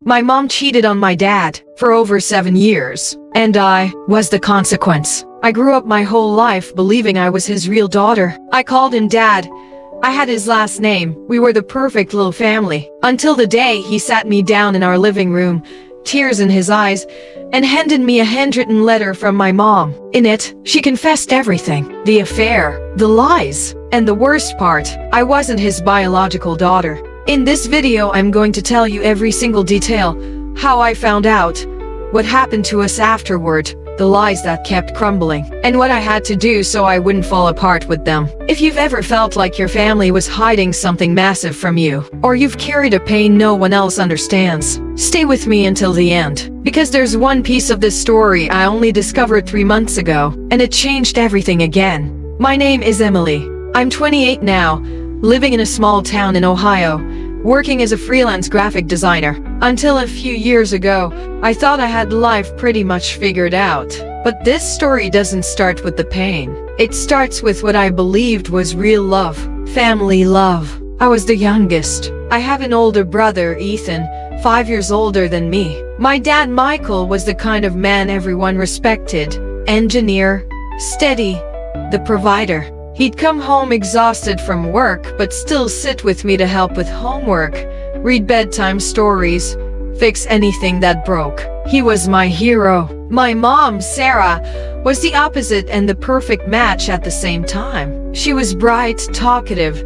My mom cheated on my dad for over 7 years, and I was the consequence. I grew up my whole life believing I was his real daughter. I called him Dad. I had his last name. We were the perfect little family. Until the day he sat me down in our living room, tears in his eyes, and handed me a handwritten letter from my mom. In it, she confessed everything. The affair, the lies, and the worst part, I wasn't his biological daughter. In this video, I'm going to tell you every single detail, how I found out, what happened to us afterward, the lies that kept crumbling, and what I had to do so I wouldn't fall apart with them. If you've ever felt like your family was hiding something massive from you, or you've carried a pain no one else understands, stay with me until the end, because there's one piece of this story I only discovered 3 months ago, and it changed everything again. My name is Emily. I'm 28 now, living in a small town in Ohio, working as a freelance graphic designer. Until a few years ago, I thought I had life pretty much figured out. But this story doesn't start with the pain. It starts with what I believed was real love, family love. I was the youngest. I have an older brother, Ethan, 5 years older than me. My dad, Michael, was the kind of man everyone respected. Engineer, steady, the provider. He'd come home exhausted from work, but still sit with me to help with homework, read bedtime stories, fix anything that broke. He was my hero. My mom, Sarah, was the opposite and the perfect match at the same time. She was bright, talkative,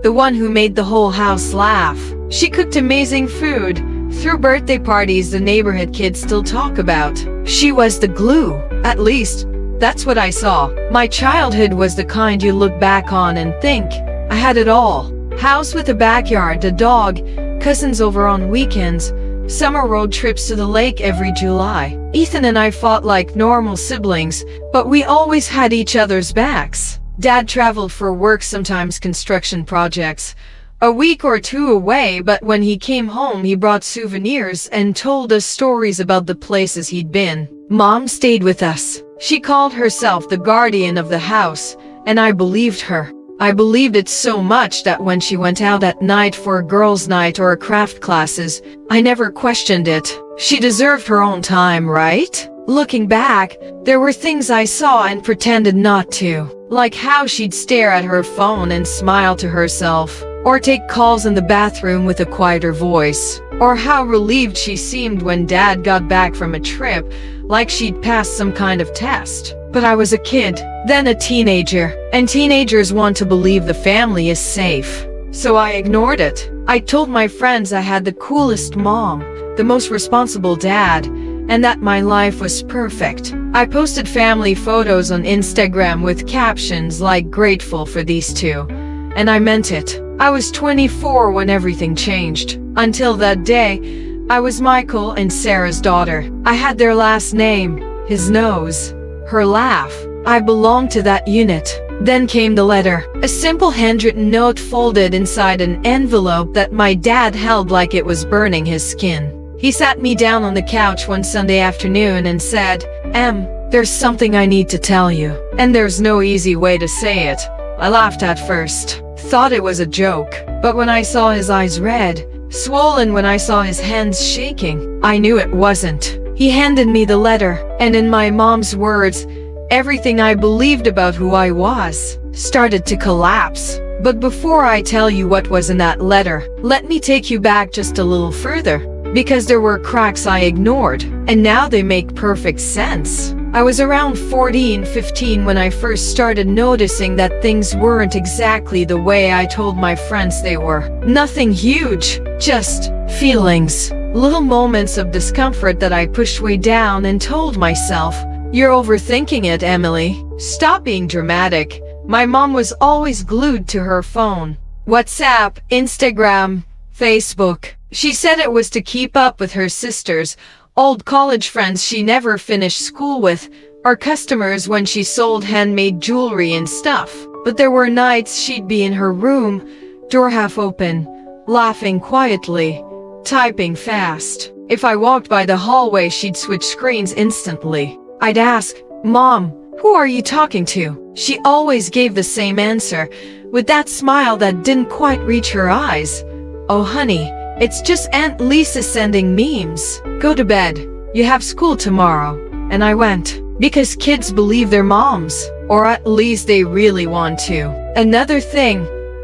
the one who made the whole house laugh. She cooked amazing food, threw birthday parties the neighborhood kids still talk about. She was the glue, at least that's what I saw. My childhood was the kind you look back on and think, I had it all. House with a backyard, a dog, cousins over on weekends, summer road trips to the lake every July. Ethan and I fought like normal siblings, but we always had each other's backs. Dad traveled for work, sometimes construction projects, a week or two away, but when he came home he brought souvenirs and told us stories about the places he'd been. Mom stayed with us. She called herself the guardian of the house, and I believed her. I believed it so much that when she went out at night for a girls' night or craft classes, I never questioned it. She deserved her own time, right? Looking back, there were things I saw and pretended not to, like how she'd stare at her phone and smile to herself, or take calls in the bathroom with a quieter voice, or how relieved she seemed when Dad got back from a trip, like she'd passed some kind of test. But I was a kid, then a teenager, and teenagers want to believe the family is safe. So I ignored it. I told my friends I had the coolest mom, the most responsible dad, and that my life was perfect. I posted family photos on Instagram with captions like "grateful for these two," and I meant it. I was 24 when everything changed. Until that day, I was Michael and Sarah's daughter. I had their last name, his nose, her laugh. I belonged to that unit. Then came the letter, a simple handwritten note folded inside an envelope that my dad held like it was burning his skin. He sat me down on the couch one Sunday afternoon and said, "Em, there's something I need to tell you." And there's no easy way to say it. I laughed at first, thought it was a joke. But when I saw his eyes red, swollen, when I saw his hands shaking, I knew it wasn't. He handed me the letter, and in my mom's words, everything I believed about who I was started to collapse. But before I tell you what was in that letter, let me take you back just a little further, because there were cracks I ignored, and now they make perfect sense. I was around 14, 15 when I first started noticing that things weren't exactly the way I told my friends they were. Nothing huge, just feelings. Little moments of discomfort that I pushed way down and told myself, "You're overthinking it, Emily. Stop being dramatic." My mom was always glued to her phone. WhatsApp, Instagram, Facebook. She said it was to keep up with her sisters, old college friends she never finished school with, or customers when she sold handmade jewelry and stuff. But there were nights she'd be in her room, door half open, laughing quietly, typing fast. If I walked by the hallway, she'd switch screens instantly. I'd ask, "Mom, who are you talking to?" She always gave the same answer, with that smile that didn't quite reach her eyes. "Oh honey, It's just Aunt Lisa sending memes. Go to bed. You have school tomorrow. And I went. Because kids believe their moms. Or at least they really want to. Another thing,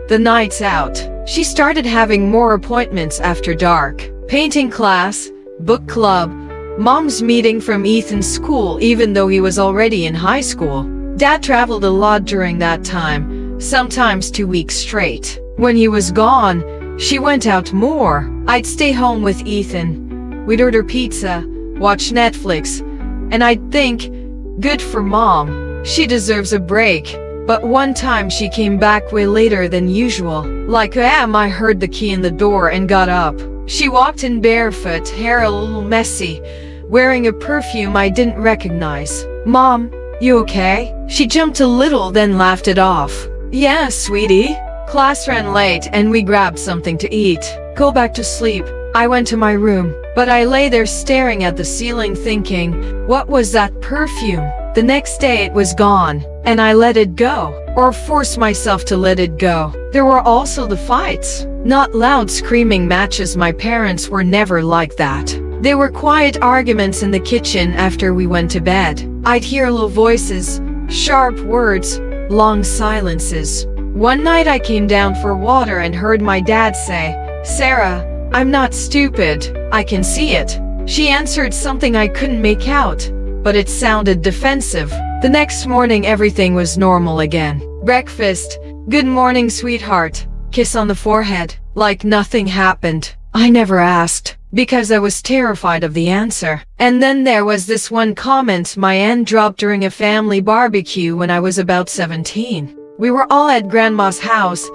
the nights out. She started having more appointments after dark. Painting class, book club, mom's meeting from Ethan's school even though he was already in high school. Dad traveled a lot during that time, sometimes 2 weeks straight. When he was gone, she went out more. I'd stay home with Ethan. We'd order pizza, watch Netflix, and I'd think, good for mom. She deserves a break. But one time she came back way later than usual. Like I heard the key in the door and got up. She walked in barefoot, hair a little messy, wearing a perfume I didn't recognize. Mom, you okay? She jumped a little then laughed it off. Yeah, sweetie. Class ran late and we grabbed something to eat. Go back to sleep. I went to my room, but I lay there staring at the ceiling thinking, what was that perfume? The next day it was gone, and I let it go, or forced myself to let it go. There were also the fights. Not loud screaming matches, my parents were never like that. They were quiet arguments in the kitchen after we went to bed. I'd hear low voices, sharp words, long silences. One night I came down for water and heard my dad say, Sarah, I'm not stupid, I can see it. She answered something I couldn't make out, but it sounded defensive. The next morning everything was normal again. Breakfast, good morning sweetheart, kiss on the forehead, like nothing happened. I never asked, because I was terrified of the answer. And then there was this one comment my aunt dropped during a family barbecue when I was about 17. We were all at Grandma's house,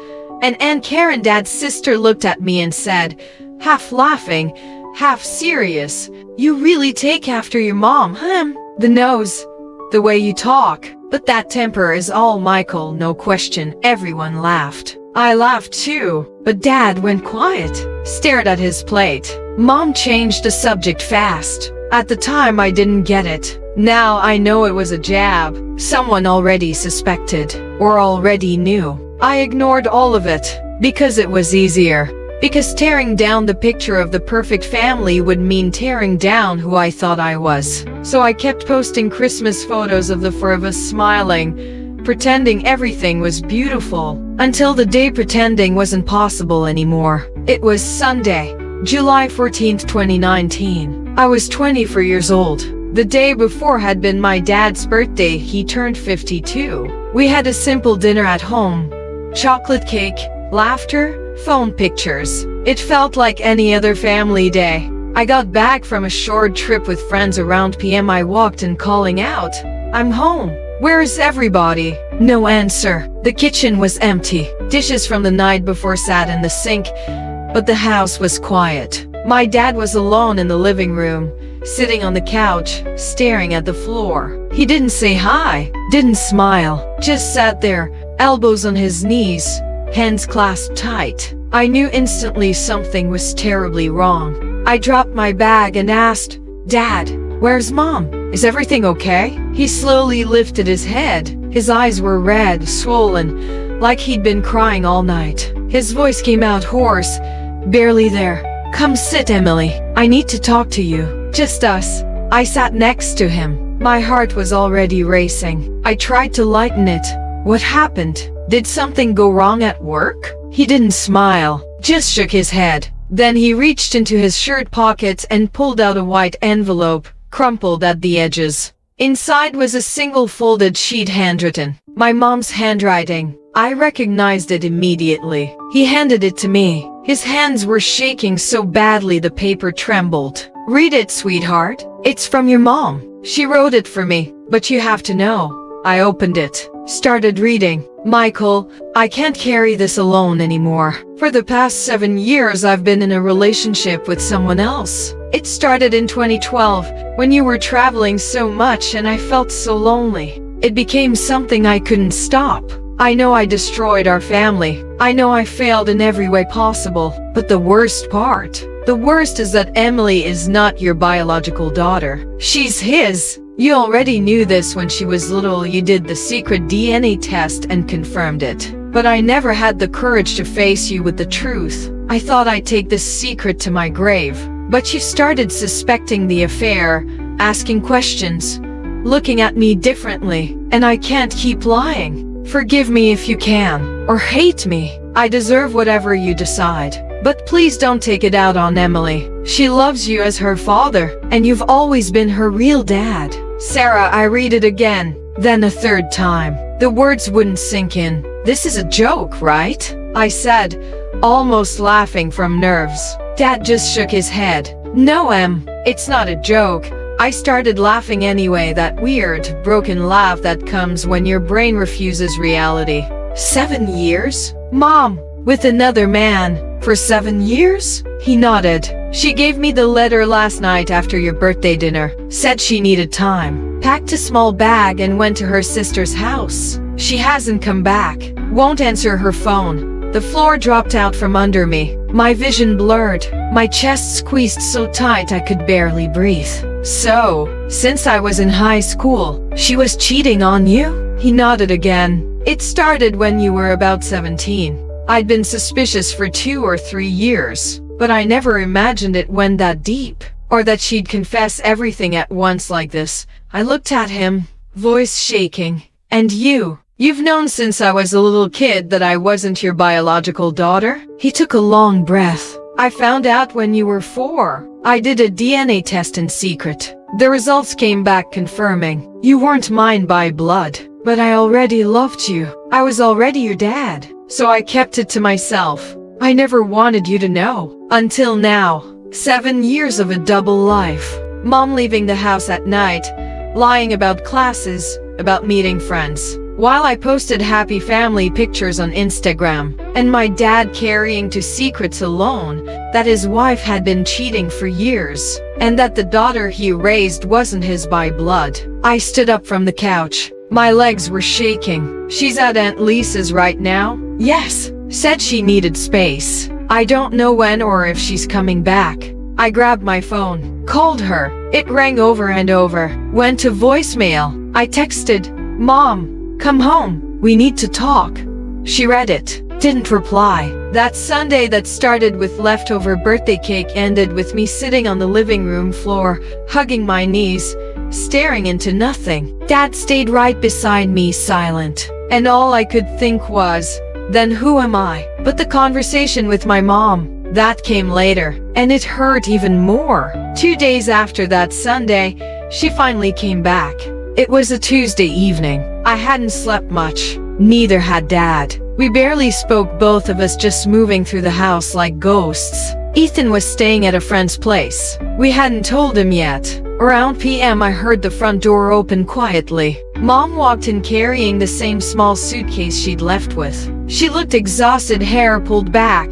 and Aunt Karen, Dad's sister, looked at me and said, half laughing, half serious, you really take after your mom, huh? The nose, the way you talk. But that temper is all Michael, no question. Everyone laughed. I laughed too, but Dad went quiet, stared at his plate. Mom changed the subject fast. At the time I didn't get it. Now I know it was a jab. Someone already suspected, or already knew. I ignored all of it, because it was easier. Because tearing down the picture of the perfect family would mean tearing down who I thought I was. So I kept posting Christmas photos of the four of us smiling, pretending everything was beautiful, until the day pretending wasn't possible anymore. It was Sunday, July 14th, 2019. I was 24 years old. The day before had been my dad's birthday. He turned 52. We had a simple dinner at home. Chocolate cake, laughter, phone pictures. It felt like any other family day. I got back from a short trip with friends around PM. I walked in calling out, I'm home. Where is everybody? No answer. The kitchen was empty. Dishes from the night before sat in the sink, but the house was quiet. My dad was alone in the living room, sitting on the couch, staring at the floor. He didn't say hi, didn't smile, just sat there, elbows on his knees, hands clasped tight. I knew instantly something was terribly wrong. I dropped my bag and asked, Dad, where's Mom? Is everything okay? He slowly lifted his head. His eyes were red, swollen, like he'd been crying all night. His voice came out hoarse, barely there. Come sit, Emily. I need to talk to you. Just us. I sat next to him. My heart was already racing. I tried to lighten it. What happened? Did something go wrong at work? He didn't smile, just shook his head. Then he reached into his shirt pocket and pulled out a white envelope, crumpled at the edges. Inside was a single folded sheet handwritten. My mom's handwriting. I recognized it immediately. He handed it to me. His hands were shaking so badly the paper trembled. Read it, sweetheart. It's from your mom. She wrote it for me, but you have to know. I opened it, started reading. Michael, I can't carry this alone anymore. For the past 7 years I've been in a relationship with someone else. It started in 2012, when you were traveling so much and I felt so lonely. It became something I couldn't stop. I know I destroyed our family. I know I failed in every way possible. But the worst is that Emily is not your biological daughter. She's his. You already knew this when she was little. You did the secret DNA test and confirmed it. But I never had the courage to face you with the truth. I thought I'd take this secret to my grave. But you started suspecting the affair, asking questions, looking at me differently, and I can't keep lying. Forgive me if you can, or hate me. I deserve whatever you decide. But please don't take it out on Emily. She loves you as her father, and you've always been her real dad. Sarah, I read it again, then a third time. The words wouldn't sink in. This is a joke, right? I said, almost laughing from nerves. Dad just shook his head. No, Em, it's not a joke. I started laughing anyway, that weird, broken laugh that comes when your brain refuses reality. 7 years? Mom, with another man, for 7 years? He nodded. She gave me the letter last night after your birthday dinner. Said she needed time. Packed a small bag and went to her sister's house. She hasn't come back. Won't answer her phone. The floor dropped out from under me. My vision blurred. My chest squeezed so tight I could barely breathe. So, since I was in high school, she was cheating on you? He nodded again. It started when you were about 17. I'd been suspicious for 2 or 3 years, but I never imagined it went that deep, or that she'd confess everything at once like this. I looked at him, voice shaking. And you've known since I was a little kid that I wasn't your biological daughter? He took a long breath. I found out when you were 4. I did a DNA test in secret. The results came back confirming you weren't mine by blood. But I already loved you. I was already your dad. So I kept it to myself. I never wanted you to know. Until now. 7 years of a double life. Mom leaving the house at night, lying about classes, about meeting friends, while I posted happy family pictures on Instagram, and my dad carrying to secrets alone that his wife had been cheating for years, and that the daughter he raised wasn't his by blood. I stood up from the couch. My legs were shaking. She's at Aunt Lisa's right now? Yes. Said she needed space. I don't know when or if she's coming back. I grabbed my phone, called her. It rang over and over, went to voicemail. I texted, Mom, come home. We need to talk. She read it, didn't reply. That Sunday that started with leftover birthday cake ended with me sitting on the living room floor, hugging my knees, staring into nothing. Dad stayed right beside me, silent. And all I could think was, then who am I? But the conversation with my mom, that came later, and it hurt even more. 2 days after that Sunday, she finally came back. It was a Tuesday evening. I hadn't slept much. Neither had Dad. We barely spoke, both of us just moving through the house like ghosts. Ethan was staying at a friend's place. We hadn't told him yet. Around PM I heard the front door open quietly. Mom walked in carrying the same small suitcase she'd left with. She looked exhausted, hair pulled back.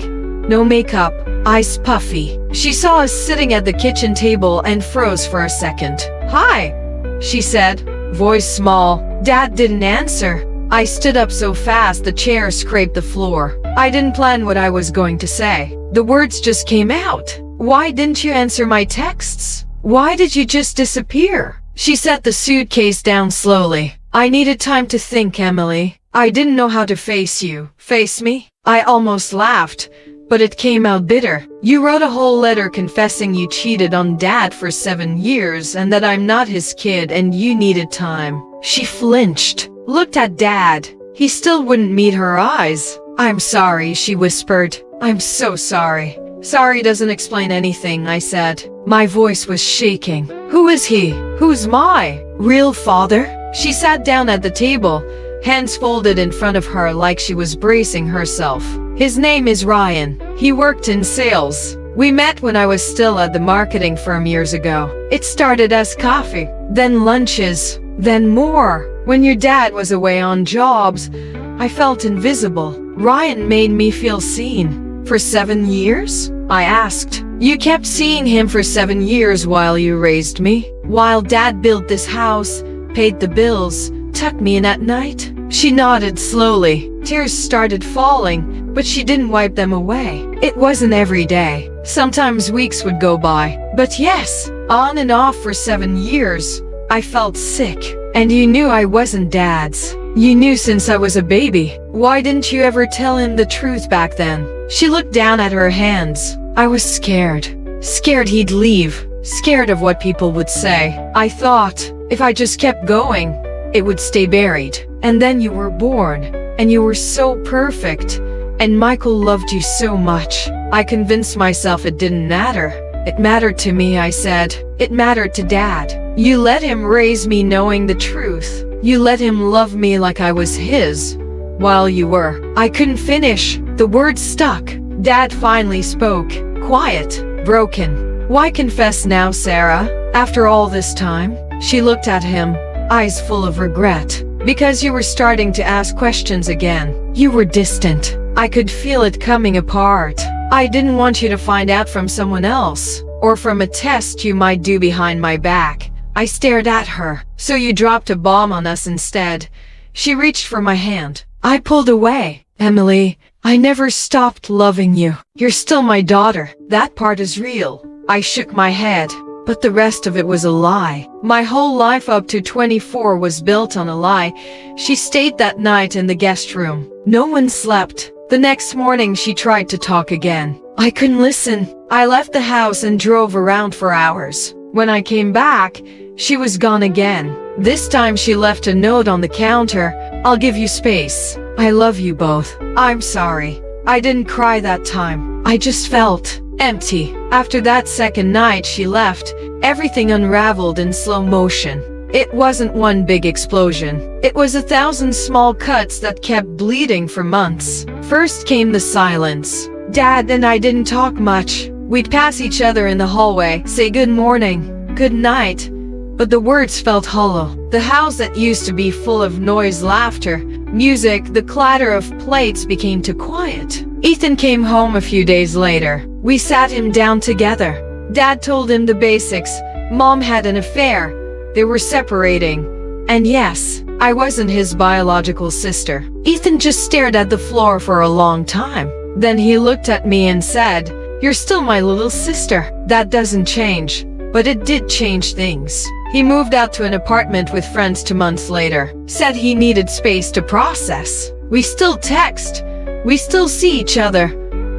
No makeup, eyes puffy. She saw us sitting at the kitchen table and froze for a second. Hi, she said, voice small. Dad didn't answer. I stood up so fast the chair scraped the floor. I didn't plan what I was going to say. The words just came out. Why didn't you answer my texts? Why did you just disappear? She set the suitcase down slowly. I needed time to think, Emily. I didn't know how to face you. Face me? I almost laughed, but it came out bitter. You wrote a whole letter confessing you cheated on Dad for 7 years and that I'm not his kid and you needed time. She flinched, looked at Dad. He still wouldn't meet her eyes. I'm sorry, she whispered. I'm so sorry. Sorry doesn't explain anything, I said. My voice was shaking. Who is he? Who's my real father? She sat down at the table, hands folded in front of her like she was bracing herself. His name is Ryan. He worked in sales. We met when I was still at the marketing firm years ago. It started as coffee, then lunches, then more. When your dad was away on jobs, I felt invisible. Ryan made me feel seen. For 7 years? I asked. You kept seeing him for 7 years while you raised me? While Dad built this house, paid the bills, tucked me in at night? She nodded slowly. Tears started falling, but she didn't wipe them away. It wasn't every day. Sometimes weeks would go by. But yes, on and off for 7 years. I felt sick. And you knew I wasn't Dad's. You knew since I was a baby. Why didn't you ever tell him the truth back then? She looked down at her hands. I was scared. Scared he'd leave. Scared of what people would say. I thought, if I just kept going, it would stay buried. And then you were born. And you were so perfect. And Michael loved you so much. I convinced myself it didn't matter. It mattered to me, I said. It mattered to Dad. You let him raise me knowing the truth. You let him love me like I was his. While you were. I couldn't finish. The words stuck. Dad finally spoke. Quiet. Broken. Why confess now, Sarah? After all this time? She looked at him, eyes full of regret. Because you were starting to ask questions again. You were distant. I could feel it coming apart. I didn't want you to find out from someone else. Or from a test you might do behind my back. I stared at her. So you dropped a bomb on us instead. She reached for my hand. I pulled away. Emily, I never stopped loving you. You're still my daughter. That part is real. I shook my head. But the rest of it was a lie. My whole life up to 24 was built on a lie. She stayed that night in the guest room. No one slept. The next morning she tried to talk again. I couldn't listen. I left the house and drove around for hours. When I came back, she was gone again. This time she left a note on the counter. I'll give you space. I love you both. I'm sorry. I didn't cry that time. I just felt empty. After that second night she left, everything unraveled in slow motion. It wasn't one big explosion. It was 1,000 small cuts that kept bleeding for months. First came the silence. Dad and I didn't talk much. We'd pass each other in the hallway, say good morning, good night. But the words felt hollow. The house that used to be full of noise, laughter, music, the clatter of plates became too quiet. Ethan came home a few days later. We sat him down together. Dad told him the basics. Mom had an affair. They were separating. And yes, I wasn't his biological sister. Ethan just stared at the floor for a long time. Then he looked at me and said, "You're still my little sister." That doesn't change. But it did change things. He moved out to an apartment with friends 2 months later. Said he needed space to process. We still text. We still see each other.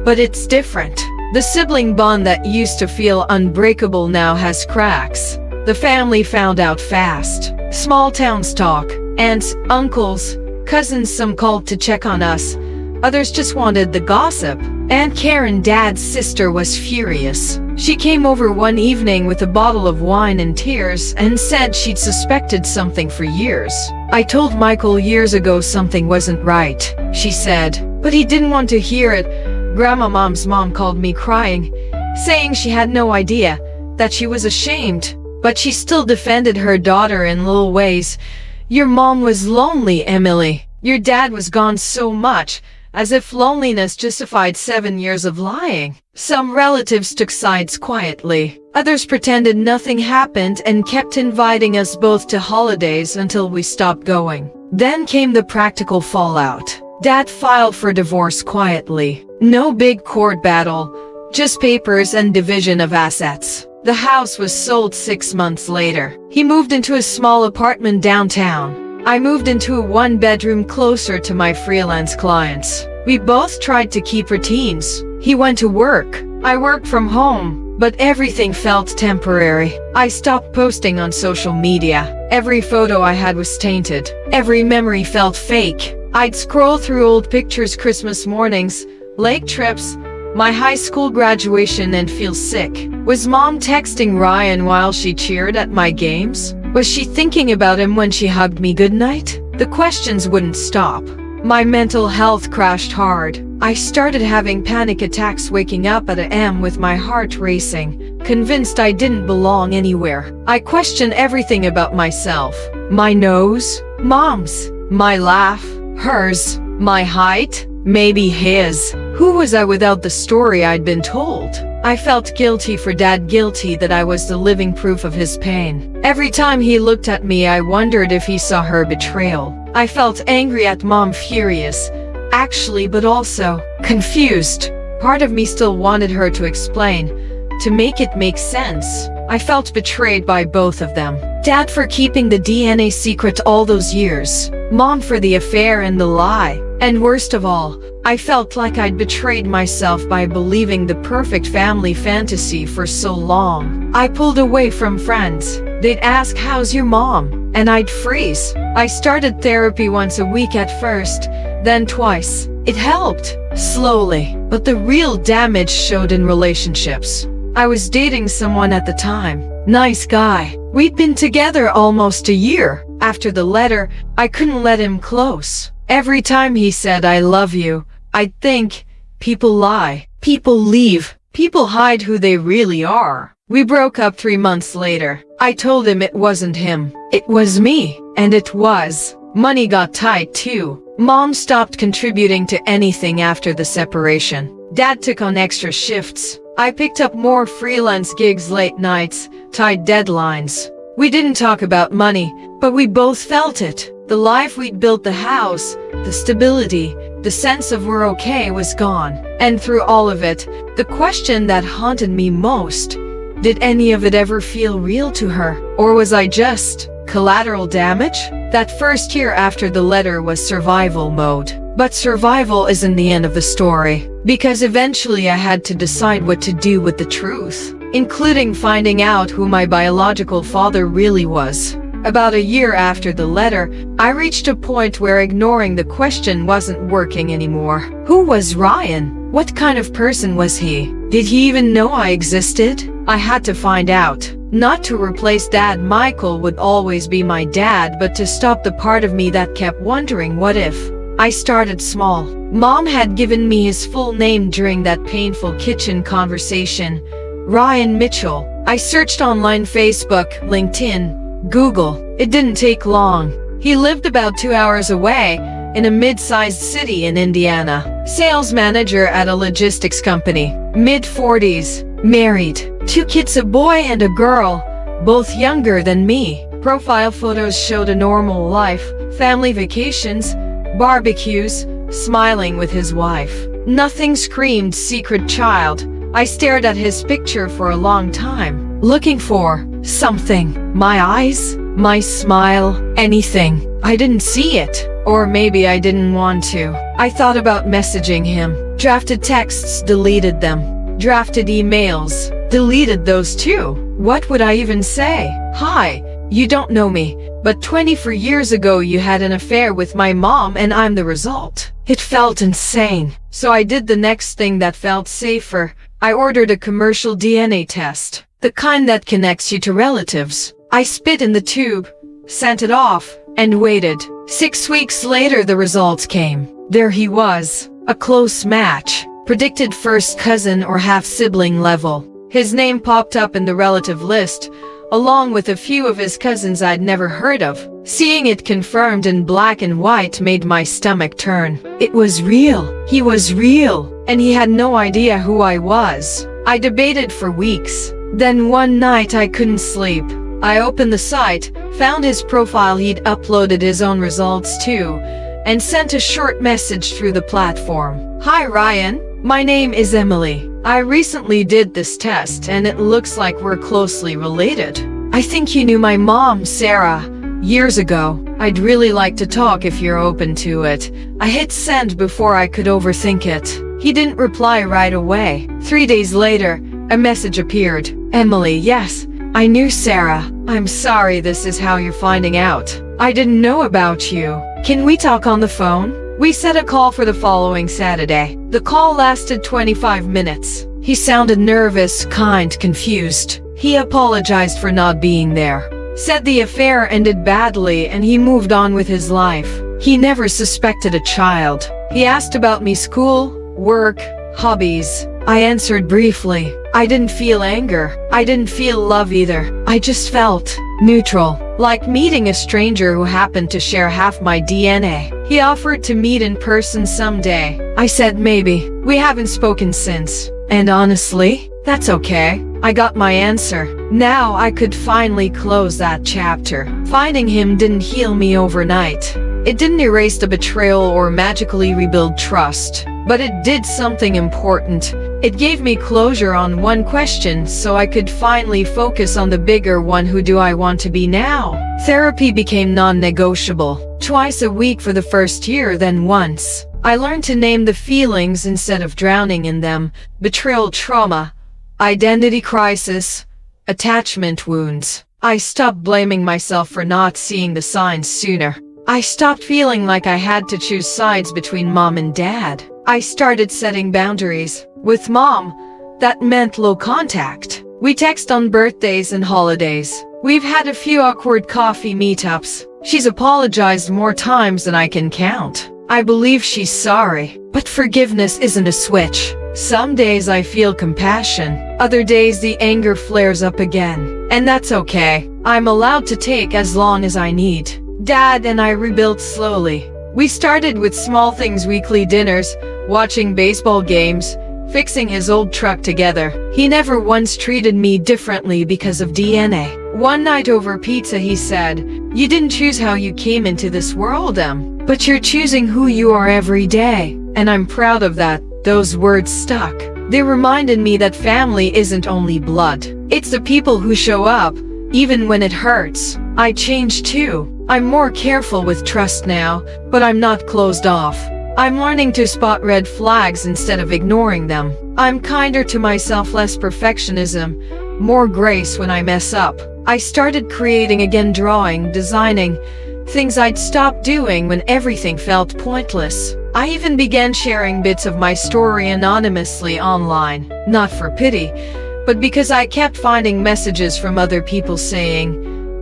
But it's different. The sibling bond that used to feel unbreakable now has cracks. The family found out fast. Small towns talk. Aunts, uncles, cousins, some called to check on us. Others just wanted the gossip. Aunt Karen, Dad's sister, was furious. She came over one evening with a bottle of wine and tears and said she'd suspected something for years. I told Michael years ago something wasn't right, she said, but he didn't want to hear it. Mom's mom called me crying, saying she had no idea, that she was ashamed. But she still defended her daughter in little ways. Your mom was lonely, Emily. Your dad was gone so much, as if loneliness justified 7 years of lying. Some relatives took sides quietly. Others pretended nothing happened and kept inviting us both to holidays until we stopped going. Then came the practical fallout. Dad filed for divorce quietly. No big court battle, just papers and division of assets. The house was sold 6 months later. He moved into a small apartment downtown. I moved into a 1-bedroom closer to my freelance clients. We both tried to keep routines. He went to work. I worked from home. But everything felt temporary. I stopped posting on social media. Every photo I had was tainted. Every memory felt fake. I'd scroll through old pictures, Christmas mornings, lake trips, my high school graduation, and feel sick. Was Mom texting Ryan while she cheered at my games? Was she thinking about him when she hugged me goodnight? The questions wouldn't stop. My mental health crashed hard. I started having panic attacks, waking up at a.m. with my heart racing, convinced I didn't belong anywhere. I questioned everything about myself. My nose, Mom's, my laugh, hers, my height, maybe his. Who was I without the story I'd been told? I felt guilty for Dad, guilty that I was the living proof of his pain. Every time he looked at me, I wondered if he saw her betrayal. I felt angry at Mom, furious, actually, but also confused. Part of me still wanted her to explain, to make it make sense. I felt betrayed by both of them. Dad for keeping the DNA secret all those years. Mom for the affair and the lie. And worst of all, I felt like I'd betrayed myself by believing the perfect family fantasy for so long. I pulled away from friends. They'd ask, "How's your mom?" And I'd freeze. I started therapy once a week at first, then twice. It helped, slowly, but the real damage showed in relationships. I was dating someone at the time. Nice guy. We'd been together almost a year. After the letter, I couldn't let him close. Every time he said, "I love you," I'd think, people lie, people leave, people hide who they really are. We broke up 3 months later. I told him it wasn't him. It was me. And it was. Money got tight too. Mom stopped contributing to anything after the separation. Dad took on extra shifts. I picked up more freelance gigs, late nights, tight deadlines. We didn't talk about money, but we both felt it. The life we'd built, the house, the stability, the sense of we're okay was gone. And through all of it, the question that haunted me most, did any of it ever feel real to her? Or was I just collateral damage? That first year after the letter was survival mode. But survival isn't the end of the story, because eventually I had to decide what to do with the truth, including finding out who my biological father really was. About a year after the letter, I reached a point where ignoring the question wasn't working anymore. Who was Ryan? What kind of person was he? Did he even know I existed? I had to find out. Not to replace Dad. Michael would always be my dad, but to stop the part of me that kept wondering what if. I started small. Mom had given me his full name during that painful kitchen conversation. Ryan Mitchell. I searched online: Facebook, LinkedIn, Google. It didn't take long. He lived about 2 hours away, in a mid-sized city in Indiana. Sales manager at a logistics company. Mid-40s. Married. 2 kids, a boy and a girl, both younger than me. Profile photos showed a normal life. Family vacations, barbecues, smiling with his wife. Nothing screamed secret child. I stared at his picture for a long time, looking for something. My eyes, my smile, anything. I didn't see it. Or maybe I didn't want to. I thought about messaging him. Drafted texts, deleted them. Drafted emails, deleted those too. What would I even say? "Hi, you don't know me, but 24 years ago you had an affair with my mom and I'm the result." It felt insane. So I did the next thing that felt safer. I ordered a commercial DNA test. The kind that connects you to relatives. I spit in the tube, sent it off, and waited. 6 weeks later the results came. There he was. A close match. Predicted first cousin or half-sibling level. His name popped up in the relative list, along with a few of his cousins I'd never heard of. Seeing it confirmed in black and white made my stomach turn. It was real. He was real. And he had no idea who I was. I debated for weeks. Then one night I couldn't sleep. I opened the site, found his profile. He'd uploaded his own results too, and sent a short message through the platform. "Hi Ryan, my name is Emily. I recently did this test and it looks like we're closely related. I think you knew my mom, Sarah, years ago. I'd really like to talk if you're open to it." I hit send before I could overthink it. He didn't reply right away. 3 days later, a message appeared. "Emily, yes, I knew Sarah. I'm sorry this is how you're finding out. I didn't know about you. Can we talk on the phone?" We set a call for the following Saturday. The call lasted 25 minutes. He sounded nervous, kind, confused. He apologized for not being there. Said the affair ended badly and he moved on with his life. He never suspected a child. He asked about me: school, work, hobbies. I answered briefly. I didn't feel anger. I didn't feel love either. I just felt neutral, like meeting a stranger who happened to share half my DNA. He offered to meet in person someday. I said maybe. We haven't spoken since. And honestly, that's okay. I got my answer. Now I could finally close that chapter. Finding him didn't heal me overnight. It didn't erase the betrayal or magically rebuild trust. But it did something important. It gave me closure on one question so I could finally focus on the bigger one: who do I want to be now? Therapy became non-negotiable. Twice a week for the first year, then once. I learned to name the feelings instead of drowning in them: betrayal trauma, identity crisis, attachment wounds. I stopped blaming myself for not seeing the signs sooner. I stopped feeling like I had to choose sides between mom and dad. I started setting boundaries. With mom, that meant low contact. We text on birthdays and holidays. We've had a few awkward coffee meetups. She's apologized more times than I can count. I believe she's sorry, but forgiveness isn't a switch. Some days I feel compassion, other days the anger flares up again. And that's okay. I'm allowed to take as long as I need. Dad and I rebuilt slowly. We started with small things: weekly dinners, watching baseball games, fixing his old truck together. He never once treated me differently because of DNA. One night over pizza he said, "You didn't choose how you came into this world, but you're choosing who you are every day." And I'm proud of that. Those words stuck. They reminded me that family isn't only blood. It's the people who show up, even when it hurts. I changed too. I'm more careful with trust now, but I'm not closed off. I'm learning to spot red flags instead of ignoring them. I'm kinder to myself, less perfectionism, more grace when I mess up. I started creating again, drawing, designing, things I'd stopped doing when everything felt pointless. I even began sharing bits of my story anonymously online, not for pity, but because I kept finding messages from other people saying,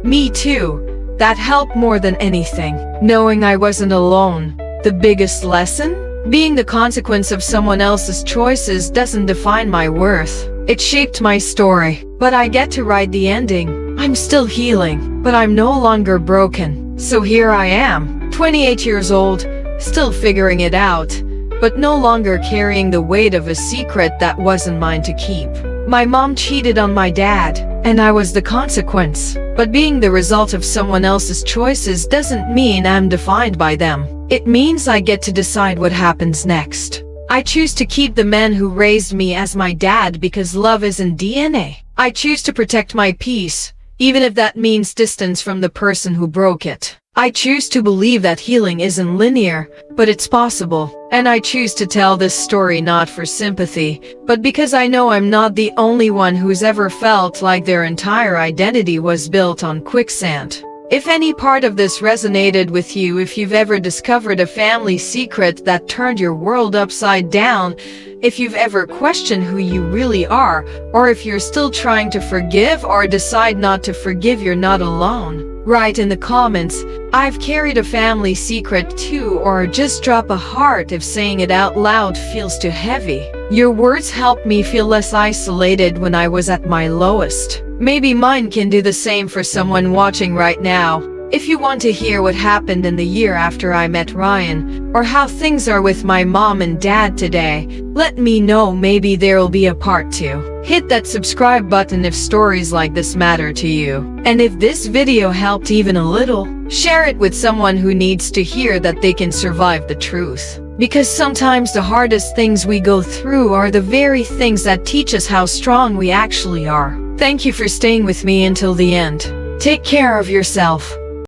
"Me too." That helped more than anything. Knowing I wasn't alone. The biggest lesson? Being the consequence of someone else's choices doesn't define my worth. It shaped my story, but I get to write the ending. I'm still healing, but I'm no longer broken. So here I am, 28 years old, still figuring it out, but no longer carrying the weight of a secret that wasn't mine to keep. My mom cheated on my dad, and I was the consequence. But being the result of someone else's choices doesn't mean I'm defined by them. It means I get to decide what happens next. I choose to keep the man who raised me as my dad because love is in DNA. I choose to protect my peace, even if that means distance from the person who broke it. I choose to believe that healing isn't linear, but it's possible. And I choose to tell this story not for sympathy, but because I know I'm not the only one who's ever felt like their entire identity was built on quicksand. If any part of this resonated with you, if you've ever discovered a family secret that turned your world upside down, if you've ever questioned who you really are, or if you're still trying to forgive or decide not to forgive, you're not alone. Write in the comments, "I've carried a family secret too," or just drop a heart if saying it out loud feels too heavy. Your words help me feel less isolated when I was at my lowest. Maybe mine can do the same for someone watching right now. If you want to hear what happened in the year after I met Ryan, or how things are with my mom and dad today, let me know. Maybe there'll be a part 2. Hit that subscribe button if stories like this matter to you. And if this video helped even a little, share it with someone who needs to hear that they can survive the truth. Because sometimes the hardest things we go through are the very things that teach us how strong we actually are. Thank you for staying with me until the end. Take care of yourself.